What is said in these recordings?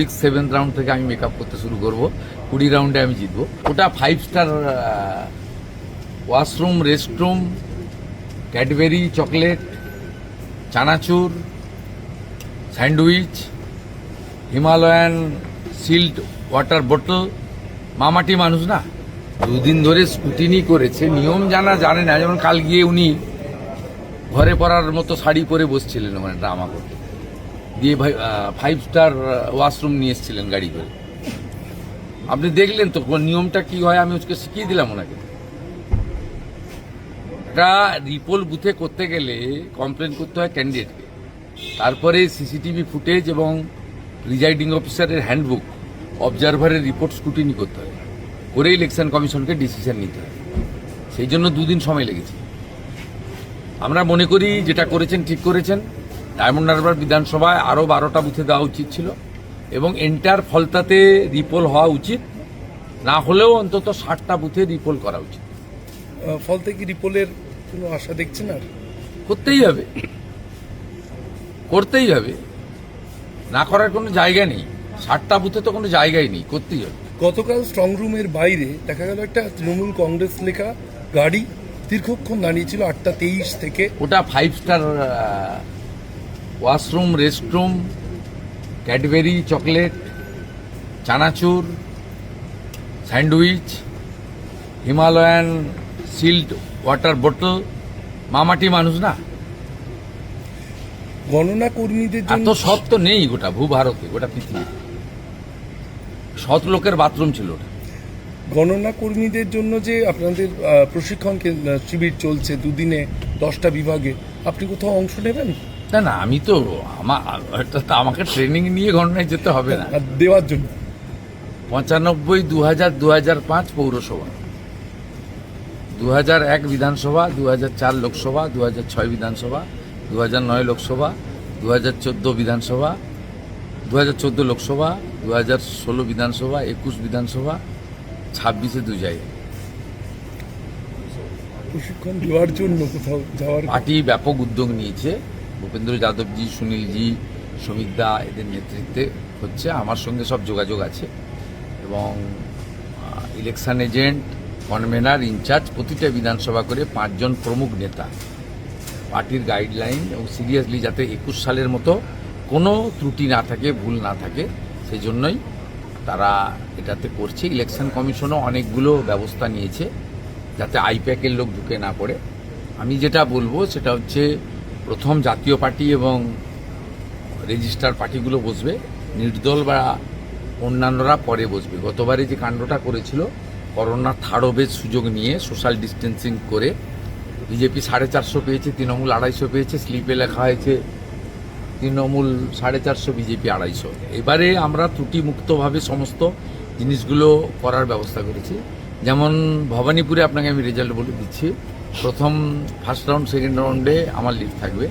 6-7 round থেকে আমি makeup করতে শুরু করব। 20 রাউন্ডে আমি জিতবো। ওটা 5 star washroom, restroom, Cadbury chocolate, chanachur, sandwich, Himalayan sealed water বোতল। মামাটি মানুষ না, দুদিন ধরে স্কুটিনি করেছে, নিয়ম জানে না। যেমন কাল গিয়ে উনি ঘরে পরার মতো শাড়ি পরে বসছিলেন ওখানে ড্রামা করতে, দিয়ে 5 স্টার ওয়াশরুম নিয়ে এসেছিলেন গাড়ি করে। আপনি দেখলেন তো নিয়মটা কি হয়, আমি ওকে শিখিয়ে দিলাম ওনাকে। এটা রিপোল বুথে করতে গেলে কমপ্লেন করতে হয় ক্যান্ডিডেটকে, তারপরে সিসিটিভি ফুটেজ এবং প্রিজাইডিং অফিসারের হ্যান্ডবুক, অবজারভারের রিপোর্ট স্কুটিনি করতে হয়, করে ইলেকশন কমিশনকে ডিসিশন নিতে হয়। সেই জন্য 2 দিন সময় লেগেছে। আমরা মনে করি যেটা করেছেন ঠিক করেছেন। ডায়মন্ড হারবার বিধানসভায় আরও 12টা বুথে দেওয়া উচিত ছিল এবং এন্টার ফলতাতে রিপোল হওয়া উচিত, না হলেও অন্তত 60টা বুথে রিপোল করা উচিত। ফলতে কি রিপোলের কোনো আশা দেখছেন? আর করতেই হবে, করতেই হবে, না করার কোনো জায়গা নেই। 60টা বুথে তো কোনো জায়গাই নেই, করতেই হবে। গতকাল স্ট্রং রুমের বাইরে দেখা গেল একটা তৃণমূল কংগ্রেস লেখা গাড়ি দীর্ঘক্ষণ দাঁড়িয়েছিল 8:23 থেকে। ওটা 5 star washroom, restroom, Cadbury chocolate, chanachur, sandwich, Himalayan sealed water বোতল। মামাটি মানুষ না, গণনা কর্মীদের এত জন্য সৎ তো নেই গোটা ভূভারতে, গোটা পৃথিবী। সৎ লোকের বাথরুম ছিল ওটা। গণনা কর্মীদের জন্য যে আপনাদের প্রশিক্ষণ শিবির চলছে 2 দিনে 10টা বিভাগে, আপনি কোথাও অংশ নেবেন? না, আমি তো আমাকে ট্রেনিং নিয়ে গণনায় যেতে হবে না। আর দেওয়ার জন্য 95, 2000, 2005 পৌরসভা, 2001 বিধানসভা, 2004 লোকসভা, 2006 বিধানসভা, 2009 লোকসভা, 2014 বিধানসভা, 2014 লোকসভা, 2016 বিধানসভা, 21 বিধানসভা, 26-এ 2 জায়গায়। প্রশিক্ষণ দেওয়ার জন্য কোথাও যাওয়ার পার্টি ব্যাপক উদ্যোগ নিয়েছে। ভূপেন্দ্র যাদবজি, সুনীলজি, শ্রমিকদা এদের নেতৃত্বে হচ্ছে। আমার সঙ্গে সব যোগাযোগ আছে এবং ইলেকশন এজেন্ট, কনভেনার, ইনচার্জ প্রতিটা বিধানসভা করে 5 জন প্রমুখ নেতা পার্টির গাইডলাইন এবং সিরিয়াসলি যাতে 21 সালের মতো কোনো ত্রুটি না থাকে, ভুল না থাকে, সেই জন্যই তারা এটাতে করছে। ইলেকশন কমিশনও অনেকগুলো ব্যবস্থা নিয়েছে যাতে আইপ্যাকের লোক ঢুকে না পড়ে। আমি যেটা বলবো সেটা হচ্ছে, প্রথম জাতীয় পার্টি এবং রেজিস্টার পার্টিগুলো বসবে, নির্দল বা অন্যান্যরা পরে বসবে। গতবারে যে কাণ্ডটা করেছিল, করোনার থার্ড ওয়েভের সুযোগ নিয়ে সোশ্যাল ডিস্টেন্সিং করে বিজেপি 450 পেয়েছে, তৃণমূল 250 পেয়েছে, স্লিপে লেখা হয়েছে তৃণমূল 450, বিজেপি 250। এবারে আমরা ত্রুটিমুক্তভাবে সমস্ত জিনিসগুলো করার ব্যবস্থা করেছি। যেমন ভবানীপুরে আপনাকে আমি রেজাল্ট বলে দিচ্ছি। প্রথম ফার্স্ট রাউন্ড, সেকেন্ড রাউন্ডে আমার লিড থাকবে।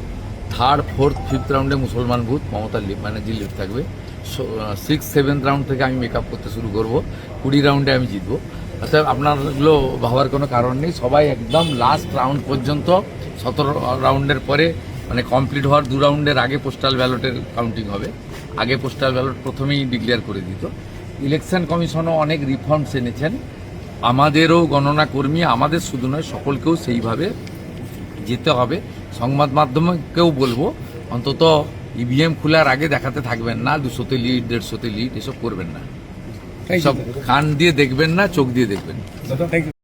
3rd, 4th, 5th রাউন্ডে মুসলমান বুথ মমতার ব্যানার্জির লিড থাকবে। 6-7 রাউন্ড থেকে আমি মেকআপ করতে শুরু করব। 20 রাউন্ডে আমি জিতবো। অর্থাৎ আপনারগুলো ভাবার কোনো কারণ নেই। সবাই একদম লাস্ট রাউন্ড পর্যন্ত, 17 রাউন্ডের পরে মানে কমপ্লিট হওয়ার 2 রাউন্ডের আগে পোস্টাল ব্যালটের কাউন্টিং হবে। আগে পোস্টাল ব্যালট প্রথমেই ডিক্লেয়ার করে দিত। ইলেকশন কমিশনও অনেক রিফর্মস এনেছেন। আমাদেরও গণনা কর্মী, আমাদের শুধু নয় সকলকেও সেইভাবে যেতে হবে। সংবাদ মাধ্যমকেও বলবো, অন্তত ইভিএম খোলার আগে দেখাতে থাকবেন না 200তে লিড, 150তে লিড, এসব করবেন না। সব কান দিয়ে দেখবেন না, চোখ দিয়ে দেখবেন। Thank you.